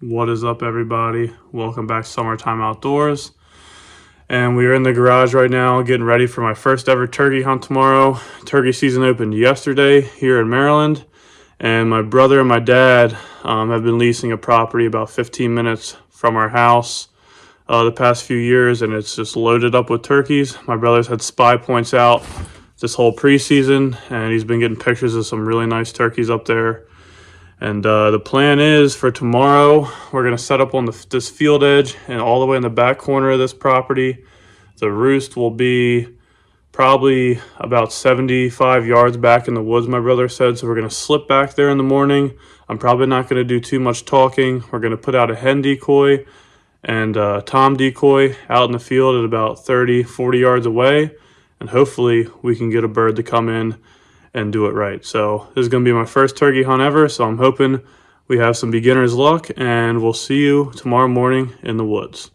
What is up, everybody? Welcome back to Summertime Outdoors. And we are in the garage right now getting ready for my first ever turkey hunt tomorrow. Turkey season opened yesterday here in Maryland. And my brother and my dad have been leasing a property about 15 minutes from our house the past few years, and it's just loaded up with turkeys. My brother's had spy points out this whole preseason, and he's been getting pictures of some really nice turkeys up there. And the plan is for tomorrow, we're going to set up on this field edge and all the way in the back corner of this property. The roost will be probably about 75 yards back in the woods, my brother said. So we're going to slip back there in the morning. I'm probably not going to do too much talking. We're going to put out a hen decoy and tom decoy out in the field at about 30, 40 yards away. And hopefully we can get a bird to come in and do it right. So this is going to be my first turkey hunt ever, so I'm hoping we have some beginner's luck, and we'll see you tomorrow morning in the woods.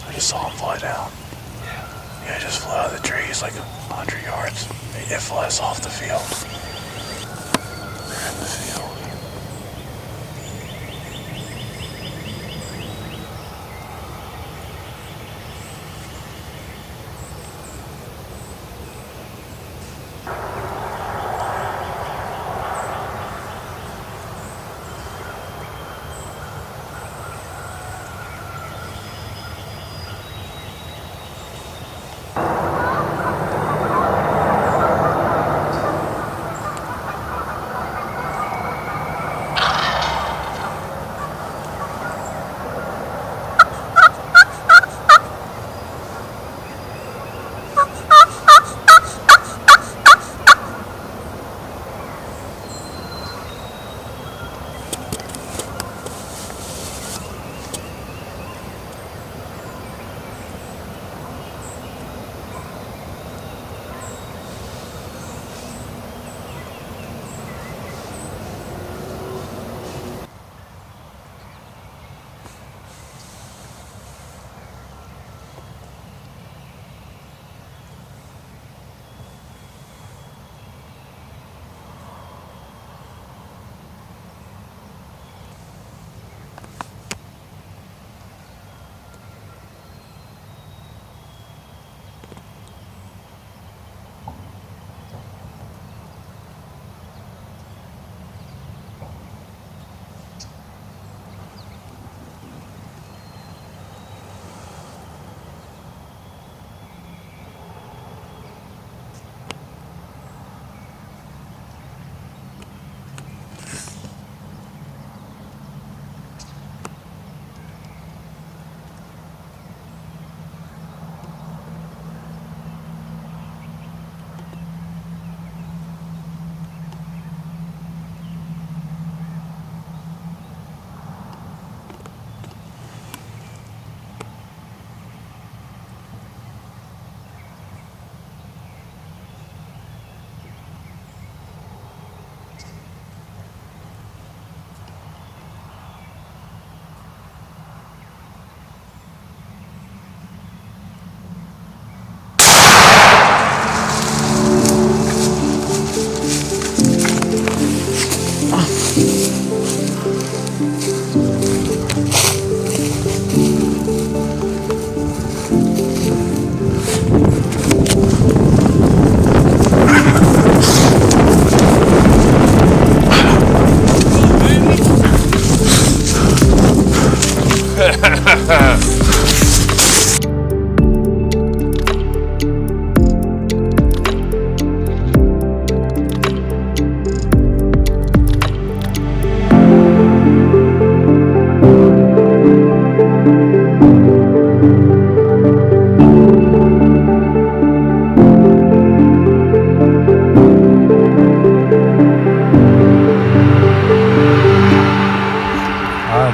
I just saw him fly down. Yeah, it just flew out of the trees like 100 yards. It flies off the field. They're in the field.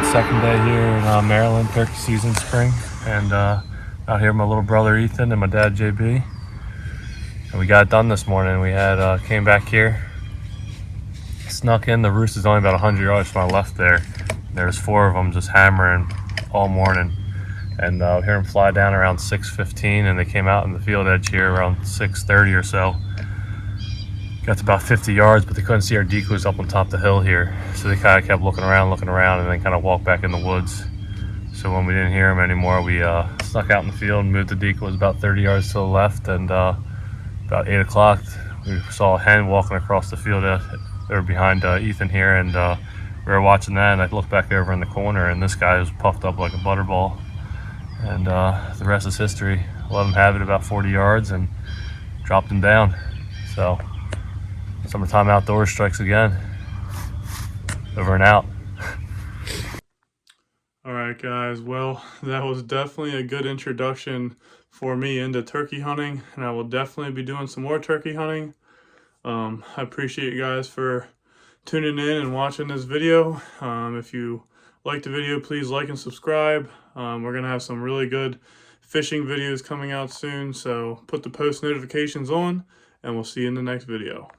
second day here in Maryland, turkey season, spring, and out here with my little brother Ethan and my dad JB. And we got it done this morning. We had came back here, snuck in. The roost is only about 100 yards to my left there. There's 4 of them just hammering all morning, and we hear them fly down around 6:15, and they came out in the field edge here around 6:30 or so. Got to about 50 yards, but they couldn't see our decoys up on top of the hill here. So they kind of kept looking around, and then kind of walked back in the woods. So when we didn't hear them anymore, we snuck out in the field and moved the decoys about 30 yards to the left. And about 8 o'clock, we saw a hen walking across the field. They were behind Ethan here, and we were watching that, and I looked back over in the corner, and this guy was puffed up like a butterball. And the rest is history. Let him have it about 40 yards and dropped him down. So Summertime Outdoors strikes again. Over and out. All right, guys. Well, that was definitely a good introduction for me into turkey hunting, and I will definitely be doing some more turkey hunting. I appreciate you guys for tuning in and watching this video. If you like the video, please like and subscribe. We're going to have some really good fishing videos coming out soon, so put the post notifications on, and we'll see you in the next video.